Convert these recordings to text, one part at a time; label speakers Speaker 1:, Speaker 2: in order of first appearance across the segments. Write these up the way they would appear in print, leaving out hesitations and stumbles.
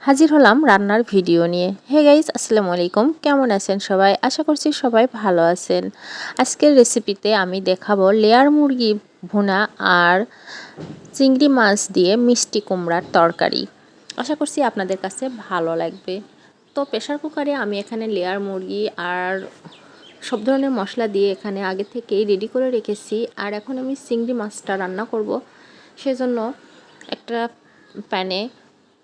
Speaker 1: হাজির হলাম রান্নার ভিডিও নিয়ে। হে গাইস, আসসালামু আলাইকুম। কেমন আছেন সবাই? আশা করছি সবাই ভালো আছেন। আজকের রেসিপিতে আমি দেখাবো লেয়ার মুরগি ভুনা আর চিংড়ি মাছ দিয়ে মিষ্টি কুমড়ার তরকারি। আশা করছি আপনাদের কাছে ভালো লাগবে। তো প্রেশার কুকারে আমি এখানে লেয়ার মুরগি আর সব ধরনের মশলা দিয়ে এখানে আগে থেকেই রেডি করে রেখেছি। আর এখন আমি চিংড়ি মাছটা রান্না করব। সেজন্য একটা প্যানে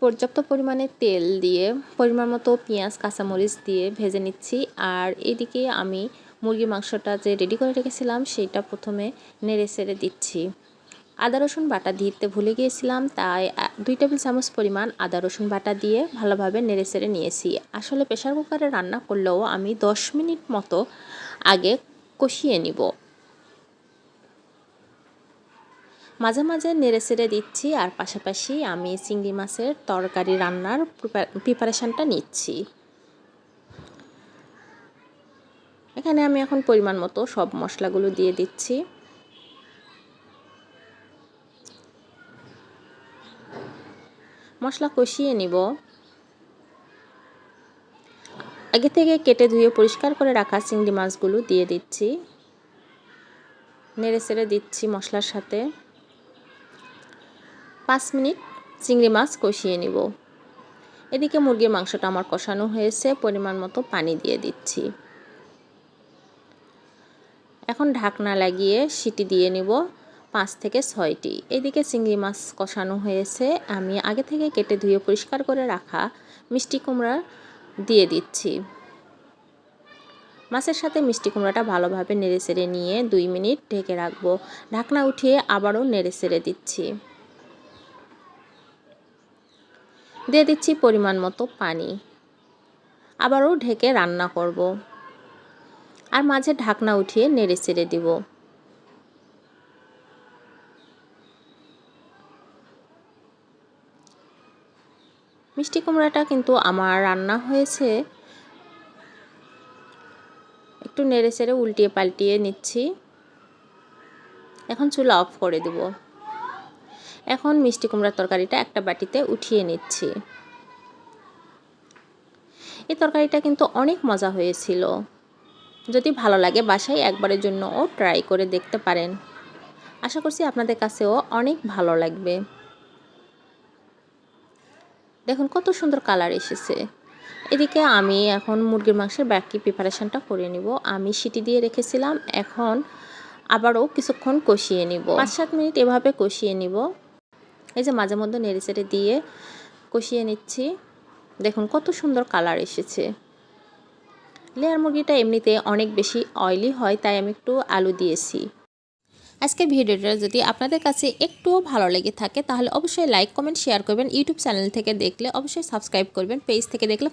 Speaker 1: পর্যাপ্ত পরিমাণে তেল দিয়ে পরিমাণ মতো পেঁয়াজ কাঁচামরিচ দিয়ে ভেজে নিচ্ছি। আর এদিকে আমি মুরগির মাংসটা যে রেডি করে রেখেছিলাম সেটা প্রথমে নেড়ে চেড়ে দিচ্ছি। আদা রসুন বাটা দিতে ভুলে গিয়েছিলাম, তাই 2 টেবিল চামচ পরিমাণ আদা রসুন বাটা দিয়ে ভালোভাবে নেড়ে চেড়ে নিয়েছি। আসলে প্রেশার কুকারে রান্না করলেও আমি 10 মিনিট মতো আগে কষিয়ে নিব। মাঝে মাঝে নেড়ে চেড়ে দিচ্ছি আর পাশাপাশি আমি চিংড়ি মাছের তরকারি রান্নার প্রিপারেশানটা নিচ্ছি। এখানে আমি এখন পরিমাণ মতো সব মশলাগুলো দিয়ে দিচ্ছি। মশলা কষিয়ে নিব। আগে থেকে কেটে ধুয়ে পরিষ্কার করে রাখা চিংড়ি মাছগুলো দিয়ে দিচ্ছি। নেড়ে চেড়ে দিচ্ছি মশলার সাথে। 5 মিনিট চিংড়ি মাছ কষিয়ে নিব। এদিকে মুরগির মাংসটা আমার কষানো হয়েছে, পরিমাণ মতো পানি দিয়ে দিচ্ছি। এখন ঢাকনা লাগিয়ে সিটি দিয়ে নিব 5 থেকে 6টি। এদিকে চিংড়ি মাছ কষানো হয়েছে, আমি আগে থেকে কেটে ধুয়ে পরিষ্কার করে রাখা মিষ্টি কুমড়া দিয়ে দিচ্ছি। মাছের সাথে মিষ্টি কুমড়াটা ভালোভাবে নেড়ে চেড়ে নিয়ে 2 মিনিট ঢেকে রাখবো। ঢাকনা উঠিয়ে আবারও নেড়ে চেড়ে দিচ্ছি। দিয়ে দিচ্ছি পরিমাণ মতো পানি। আবারও ঢেকে রান্না করব আর মাঝে ঢাকনা উঠিয়ে নেড়ে চেড়ে দিব। মিষ্টি কুমড়াটা কিন্তু আমার রান্না হয়েছে, একটু নেড়ে চেড়ে উল্টিয়ে পাল্টিয়ে নিচ্ছি। এখন চুলা অফ করে দেব। এখন মিষ্টি কুমড়ার তরকারিটা একটা বাটিতে উঠিয়ে নিচ্ছি। এই তরকারিটা কিন্তু অনেক মজা হয়েছিল। যদি ভালো লাগে বাসায় একবারের জন্যও ট্রাই করে দেখতে পারেন। আশা করছি আপনাদের কাছেও অনেক ভালো লাগবে। দেখুন কত সুন্দর কালার এসেছে। এদিকে আমি এখন মুরগির মাংসের বাকি প্রিপারেশনটা করে নিব। আমি সিটি দিয়ে রেখেছিলাম, এখন আবারও কিছুক্ষণ কষিয়ে নিব। 5-7 মিনিট এভাবে কষিয়ে নিব। এই যে মাঝে মধ্যে নেড়ে চেড়ে দিয়ে কষিয়ে নিচ্ছি। দেখুন কত সুন্দর কালার এসেছে। লেয়ার মুরগিটা এমনিতে অনেক বেশি অয়েলি হয়, তাই আমি একটু আলু দিয়েছি। আজকের ভিডিওটা যদি আপনাদের কাছে একটুও ভালো লেগে থাকে তাহলে অবশ্যই লাইক কমেন্ট শেয়ার করবেন। ইউটিউব চ্যানেল থেকে দেখলে অবশ্যই সাবস্ক্রাইব করবেন। পেজ থেকে দেখলে